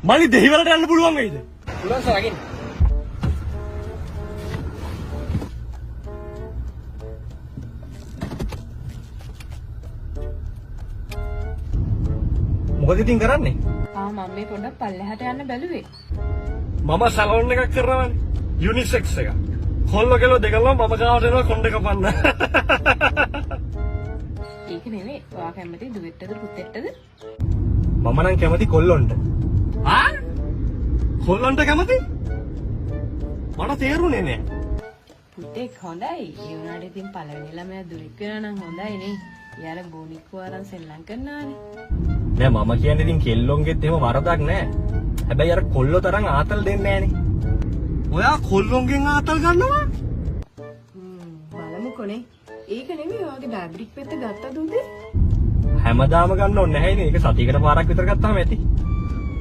මල්ලි දෙහිවලට යන්න පුළුවන් වෙයිද? පුළුවන් සර් අගින්. මොකද ඉතින් කරන්නේ? මම මේ පොඩ්ඩක් පල්ලෙහාට යන්න බැලුවේ. මම සලෝන් එකක් කරනවානේ. යුනිසෙක්ස් එක. කොල්ල කෙලෝ දෙකලම මම ගාවට එනවා කොණ්ඩ කපන්න. ඒක නෙවෙයි. ඔයා කැමති දුවෙට්ටද පුතෙට්ටද? මම නම් කැමති කොල්ලොන්ට. කොල්ලොන්ට කැමති? මට තේරුනේ නෑ. පුතෙක් හොඳයි. ඒ වුණාට ඉතින් පළවෙනි ළමයා දුවෙක් වෙනා නම් හොඳයි නේ. යාර බොනික්කු අරන් සෙල්ලම් කරනවානේ. නෑ මම කියන්නේ ඉතින් කෙල්ලොන්ගෙත් එහෙම වරදක් නෑ. හැබැයි අර කොල්ලෝ තරම් ආතල් දෙන්නේ නෑනේ. ඔයා කොල්ලොන්ගෙන් ආතල් ගන්නවා? බලමුකොනේ. ඒක නෙමෙයි ඔයාගේ ඩයබටික් පෙත්ත ගත්තද උදේ? හැමදාම ගන්න ඕනේ නැහැ නේ. ඒක සතියකට පාරක් විතර ගත්තාම ඇති.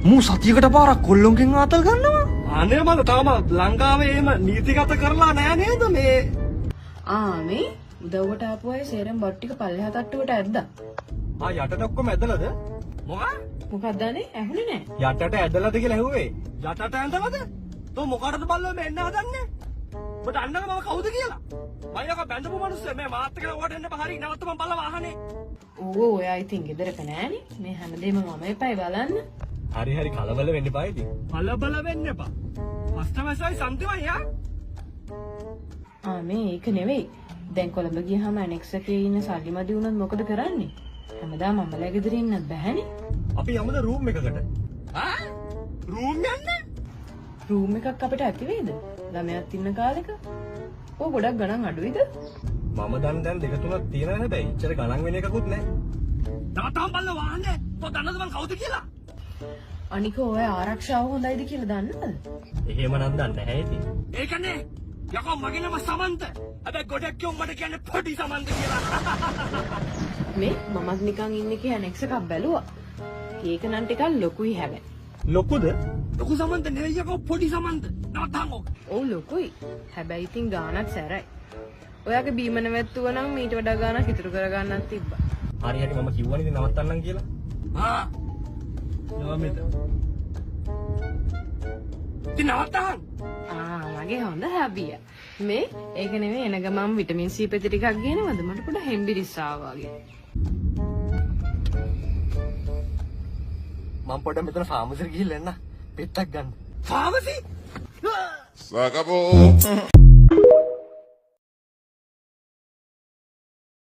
මූ සතියකට පාරක් කොල්ලොන්ගෙන් ආතල් ගන්නවා? අනේ මල තාම ලංකාවේ එහෙම නීතිගත කරලා නෑ නේද මේ? මේ උදව්වට ආපු අය සේරම බොට් ටික පල්ලෙහා තට්ටුවට ඇද්දා. යටට ඔක්කොම ඇදලාද? මොකක්ද අනේ? ඇහුනේ නෑ. යටට ඇදලාද කියලා ඇහුවේ. යටට ඇඳලාද? තෝ මොකටද බල්ලෝ මේ එන්න හදන්නේ? ඔබ දන්නවද මම කවුද කියලා? මම යක බැඳපු මිනිස්සු මේ මාත් එක්ක ඔයාට එන්න බහරි නැවත මම බල්ල වාහනේ. ඔයා ඉතින් ගෙදරක නෑනේ. මේ හැමදේම මම එපයි බලන්න. හරි හරි කලබල වෙන්න එපා ඉතින්. කලබල වෙන්න එපා. කස්ටමර්ස්යි සම්තිමයි මේ ඒක නෙවෙයි. දැන් කොළඹ ගියාම ඇනෙක්ස් එකේ ඉන්න සල්ලිමදි වුණොත් මොකද කරන්නේ? හැමදාම මමලා ගෙදර ඉන්නත් බැහැනේ. අපි යමුද රූම් එකකට? රූම් යන්න? රූම් එකක් අපිට ඇති වේද? ළමයාත් ඉන්න කාලෙක. ගොඩක් ගණන් අඩුයිද? මම දැන් දෙක තුනක් තියෙනවා හැබැයි ඉච්චර ගණන් වෙන එකකුත් නැහැ. තාත්තා බල්ල වහන්නේ. තෝ දන්නද මං කවුද කියලා? අනික ඔය ආරක්ෂාව හොඳයිද කියලා දන්නවද? එහෙම නම් දන්නේ නැහැ ඉතින්. ඒකනේ. යකෝ මගේ නම සමන්ත. හැබැයි ගොඩක් කියොම් මට කියන්නේ පොඩි සමන්ත කියලා. මේ මමත් නිකන් ඉන්නේ කිය ඇනෙක්ස් එකක් බැලුවා. ඒක නම් ටිකක් ලොකුයි හැබැයි. ලොකුද? ලොකු සමන්ත නෙවෙයි යකෝ පොඩි සමන්ත. නවත්තන් ඕක. ඔව් ලොකුයි. හැබැයි ඉතින් ගානක් සැරයි. ඔයාගේ බීම නැවැත්තුව නම් මීට වඩා ගානක් ඉතුරු කරගන්නත් තිබ්බා. හරි හරි මම කිව්වනේ ඉතින් නවත්තන්නම් කියලා. නවමිත. ඉතින් නවත්තන්. මගේ හොඳ හැබිය. මේ ඒක නෙමෙයි එන ගමන් විටමින් C පෙති ටිකක් ගේනවද? මට පොඩ හෙම්බිරිස් ආවා වගේ. මම පොඩ්ඩක් මෙතන ෆාමසිට ගිහිල්ලා එන්න. පෙත්තක් ගන්න. ෆාමසි? Sacabou.